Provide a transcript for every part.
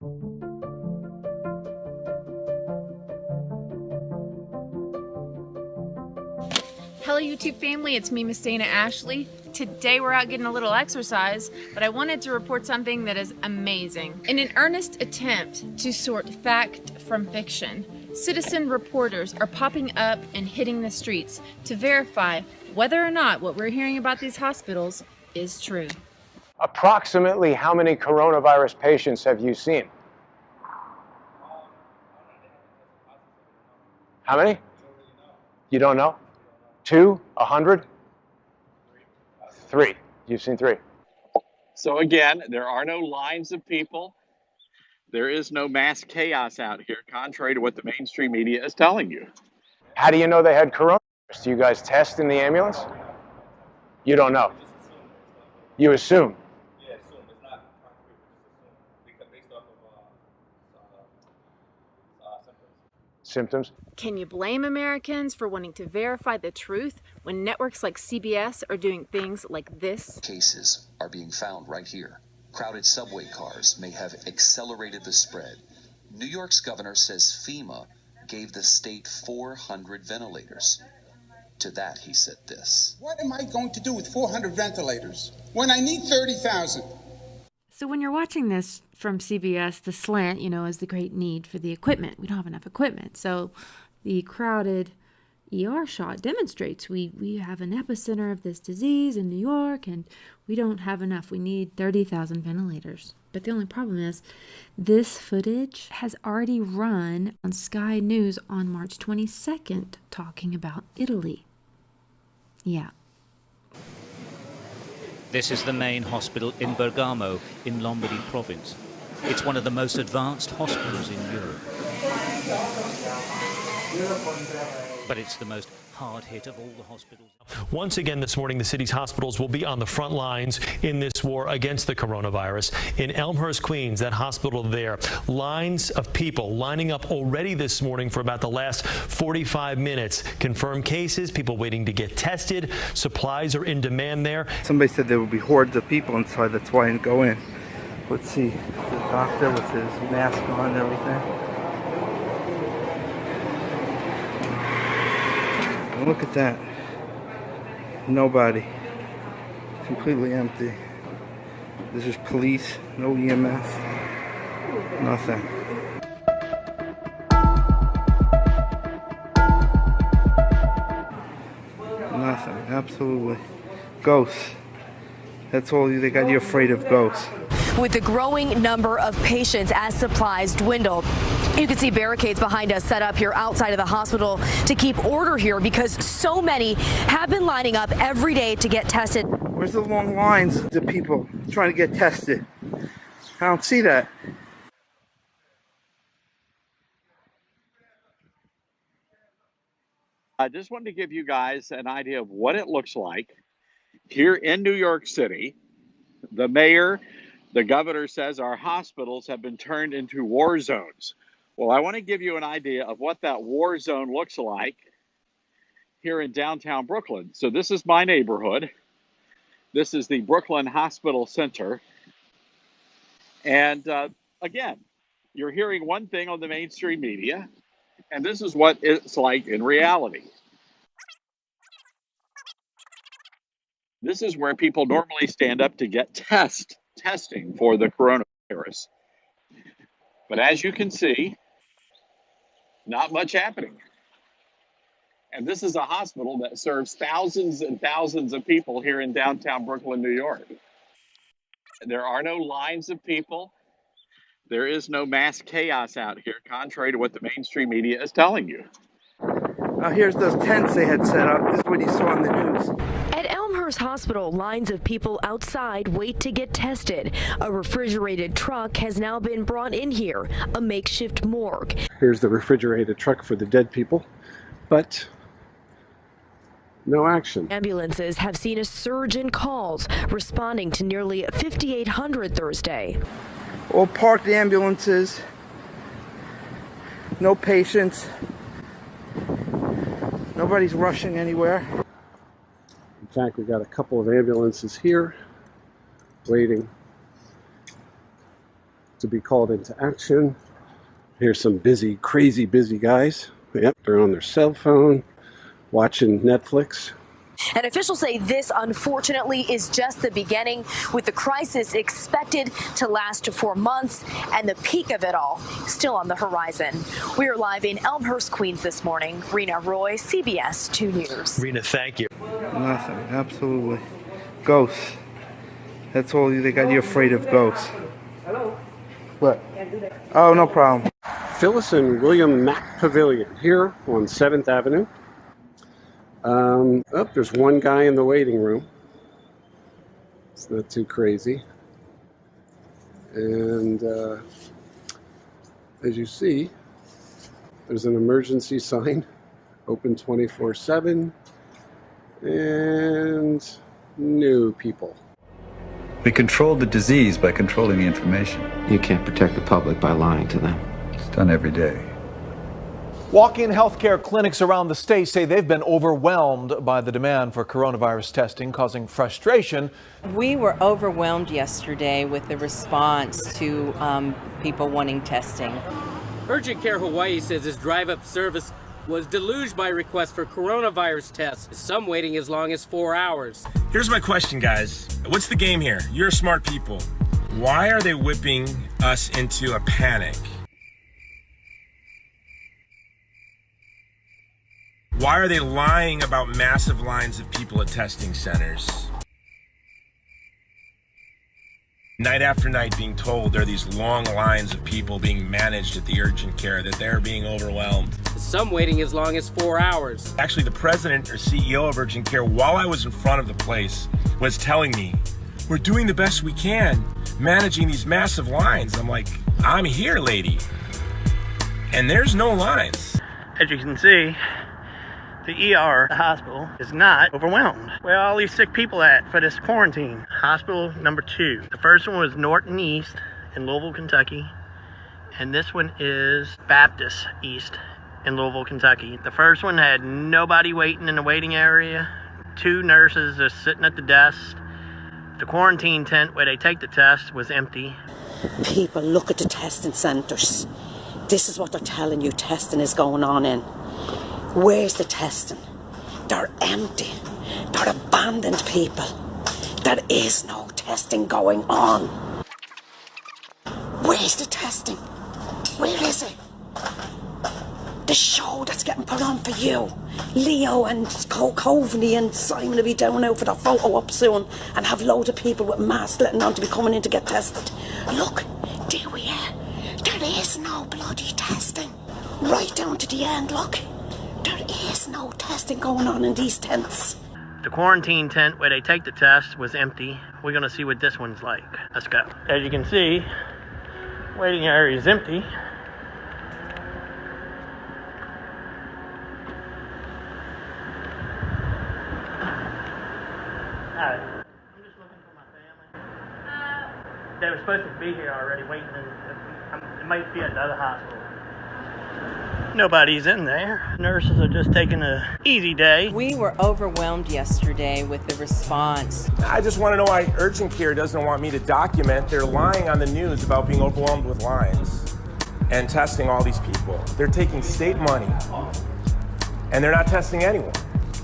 Hello YouTube family, it's me, Miss Dana Ashlie. Today we're out getting a little exercise, but I wanted to report something that is amazing. In an earnest attempt to sort fact from fiction, citizen reporters are popping up and hitting the streets to verify whether or not what we're hearing about these hospitals is true. Approximately how many coronavirus patients have you seen? How many? You don't know? 2? 100? 3. You've seen 3. So again, there are no lines of people. There is no mass chaos out here, contrary to what the mainstream media is telling you. How do you know they had coronavirus? Do you guys test in the ambulance? You don't know. You assume. Yeah, assume. It's not concrete. It's assumed based off of symptoms. Symptoms? Can you blame Americans for wanting to verify the truth when networks like CBS are doing things like this? Cases are being found right here. Crowded subway cars may have accelerated the spread. New York's governor says FEMA gave the state 400 ventilators. To that, he said this. What am I going to do with 400 ventilators when I need 30,000? So when you're watching this from CBS, the slant, is the great need for the equipment. We don't have enough equipment. So the crowded ER shot demonstrates we have an epicenter of this disease in New York, and we don't have enough. We need 30,000 ventilators. But the only problem is this footage has already run on Sky News on March 22nd talking about Italy. Yeah. This is the main hospital in Bergamo in Lombardy province. It's one of the most advanced hospitals in Europe. But it's the most hard-hit of all the hospitals. Once again this morning, the city's hospitals will be on the front lines in this war against the coronavirus. In Elmhurst, Queens, that hospital there, lines of people lining up already this morning for about the last 45 minutes. Confirmed cases, people waiting to get tested. Supplies are in demand there. Somebody said there would be hordes of people inside. That's why I didn't go in. Let's see. The doctor with his mask on and everything. Look at that. Nobody. Completely empty. This is police, no EMS, nothing. Nothing, absolutely. Ghosts. That's all they got you afraid of, ghosts. With the growing number of patients as supplies dwindle, you can see barricades behind us set up here outside of the hospital to keep order here because so many have been lining up every day to get tested. Where's the long lines of people trying to get tested? I don't see that. I just wanted to give you guys an idea of what it looks like here in New York City. The mayor, the governor says our hospitals have been turned into war zones. Well, I want to give you an idea of what that war zone looks like here in downtown Brooklyn. So this is my neighborhood. This is the Brooklyn Hospital Center. And again, you're hearing one thing on the mainstream media, and this is what it's like in reality. This is where people normally stand up to get testing for the coronavirus. But as you can see, not much happening. And this is a hospital that serves thousands and thousands of people here in downtown Brooklyn, New York. There are no lines of people. There is no mass chaos out here, contrary to what the mainstream media is telling you. Here's those tents they had set up. This is what you saw on the news. At Elmhurst Hospital, lines of people outside wait to get tested. A refrigerated truck has now been brought in here, a makeshift morgue. Here's the refrigerated truck for the dead people, but no action. Ambulances have seen a surge in calls, responding to nearly 5,800 Thursday. All parked ambulances, no patients, nobody's rushing anywhere. In fact, we got a couple of ambulances here waiting to be called into action. Here's some busy, crazy busy guys. Yep, they're on their cell phone, watching Netflix. And officials say this, unfortunately, is just the beginning, with the crisis expected to last for months and the peak of it all still on the horizon. We are live in Elmhurst, Queens this morning. Rena Roy, CBS 2 News. Rena, thank you. Nothing, absolutely. Ghosts. That's all they got you afraid of, ghosts. Hello. What? Oh, no problem. Phyllis and William Mack Pavilion here on 7th Avenue. There's one guy in the waiting room. It's not too crazy. And as you see, there's an emergency sign, open 24/7, and new people. We control the disease by controlling the information. You can't protect the public by lying to them. It's done every day. Walk-in healthcare clinics around the state say they've been overwhelmed by the demand for coronavirus testing, causing frustration. We were overwhelmed yesterday with the response to people wanting testing. Urgent Care Hawaii says its drive-up service was deluged by requests for coronavirus tests, some waiting as long as 4 hours. Here's my question, guys. What's the game here? You're smart people. Why are they whipping us into a panic? Why are they lying about massive lines of people at testing centers? Night after night being told there are these long lines of people being managed at the urgent care, that they're being overwhelmed. Some waiting as long as 4 hours. Actually, the president or CEO of urgent care, while I was in front of the place, was telling me, we're doing the best we can, managing these massive lines. I'm like, I'm here, lady. And there's no lines. As you can see, the ER, the hospital, is not overwhelmed. Where are all these sick people at for this quarantine? Hospital number 2. The first one was Norton East in Louisville, Kentucky. And this one is Baptist East in Louisville, Kentucky. The first one had nobody waiting in the waiting area. 2 nurses just sitting at the desk. The quarantine tent where they take the test was empty. People look at the testing centres. This is what they're telling you testing is going on in. Where's the testing? They're empty. They're abandoned people. There is no testing going on. Where's the testing? Where is it? The show that's getting put on for you. Leo and Coveney and Simon will be down out for the photo op soon and have loads of people with masks letting on to be coming in to get tested. Look, do we? There is no bloody testing. Right down to the end, look. There is no testing going on in these tents. The quarantine tent where they take the test was empty. We're going to see what this one's like. Let's go. As you can see, waiting area is empty. Hi. I'm just looking for my family. They were supposed to be here already waiting. It might be at the other hospital. Nobody's in there. Nurses are just taking an easy day. We were overwhelmed yesterday with the response. I just want to know why urgent care doesn't want me to document. They're lying on the news about being overwhelmed with lines and testing all these people. They're taking state money and they're not testing anyone.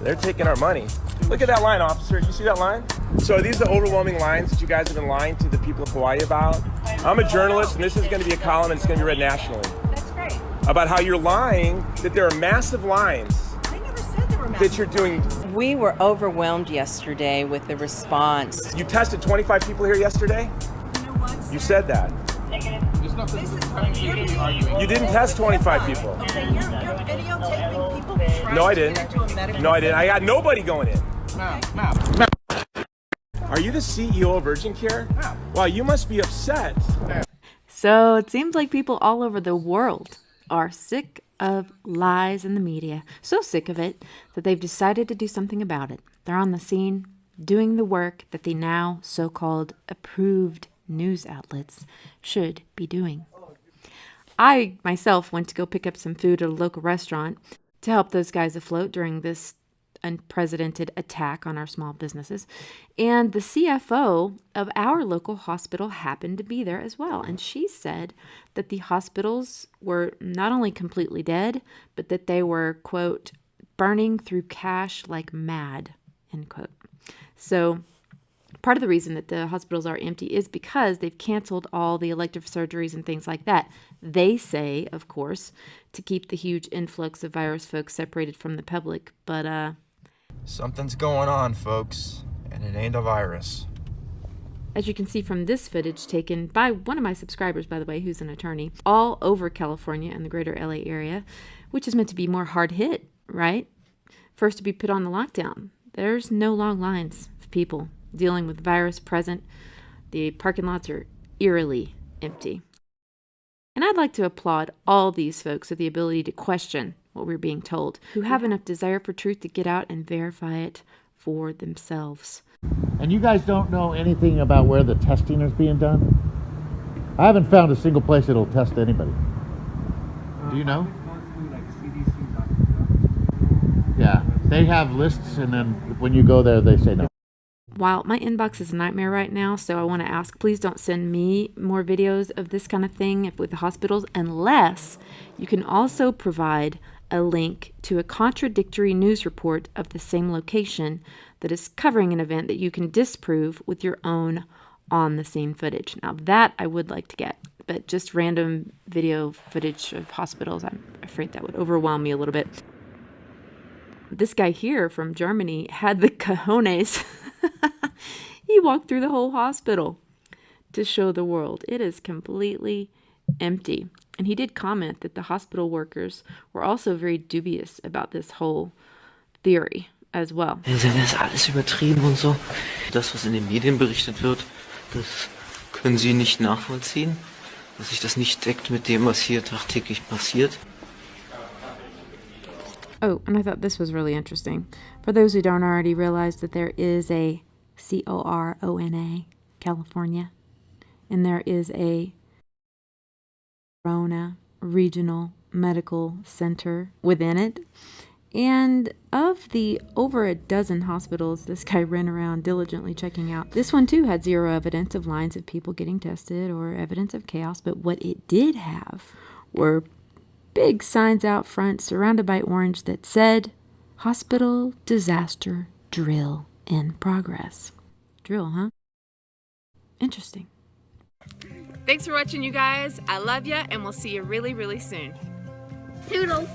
They're taking our money. Look at that line, officer. You see that line? So are these the overwhelming lines that you guys have been lying to the people of Hawaii about? I'm a journalist, and this is going to be a column, and it's going to be read nationally. That's great. About how you're lying, that there are massive lines. I never said there were massive. That you're doing. We were overwhelmed yesterday with the response. You tested 25 people here yesterday? You know what? You said that. You didn't test 25 people. Okay, you're videotaping people trying No, I to didn't. get into a medical No, I didn't. I got center. nobody going in. Okay. Are you the CEO of Urgent Care? Wow, you must be upset. So it seems like people all over the world are sick of lies in the media. So sick of it that they've decided to do something about it. They're on the scene doing the work that the now so-called approved news outlets should be doing. I myself went to go pick up some food at a local restaurant to help those guys afloat during this unprecedented attack on our small businesses. And the CFO of our local hospital happened to be there as well. And she said that the hospitals were not only completely dead, but that they were, quote, burning through cash like mad, end quote. So part of the reason that the hospitals are empty is because they've canceled all the elective surgeries and things like that. They say, of course, to keep the huge influx of virus folks separated from the public, but something's going on, folks, and it ain't a virus. As you can see from this footage taken by one of my subscribers, by the way, who's an attorney, all over California and the greater LA area, which is meant to be more hard hit, right? First to be put on the lockdown. There's no long lines of people dealing with virus present. The parking lots are eerily empty. And I'd like to applaud all these folks with the ability to question what we're being told, who have enough desire for truth to get out and verify it for themselves. And you guys don't know anything about where the testing is being done? I haven't found a single place that'll test anybody. Do you know? Yeah, they have lists, and then when you go there, they say no. While my inbox is a nightmare right now, so I want to ask, please don't send me more videos of this kind of thing with the hospitals, unless you can also provide a link to a contradictory news report of the same location that is covering an event that you can disprove with your own on-the-scene footage. Now that I would like to get, but just random video footage of hospitals, I'm afraid that would overwhelm me a little bit. This guy here from Germany had the cojones. He walked through the whole hospital to show the world it is completely empty. And he did comment that the hospital workers were also very dubious about this whole theory as well. Das ist alles übertrieben und so. Das, was in den Medien berichtet wird, das können Sie nicht nachvollziehen, dass sich das nicht deckt mit dem, was hier tagtäglich passiert. Oh, and I thought this was really interesting. For those who don't already realize that there is a CORONA, California, and there is a Corona Regional Medical Center within it. And of the over a dozen hospitals this guy ran around diligently checking out, this one too had zero evidence of lines of people getting tested or evidence of chaos. But what it did have were big signs out front surrounded by orange that said, "Hospital Disaster Drill in Progress." Drill, huh? Interesting. Thanks for watching, you guys. I love ya, and we'll see you really, really soon. Toodles.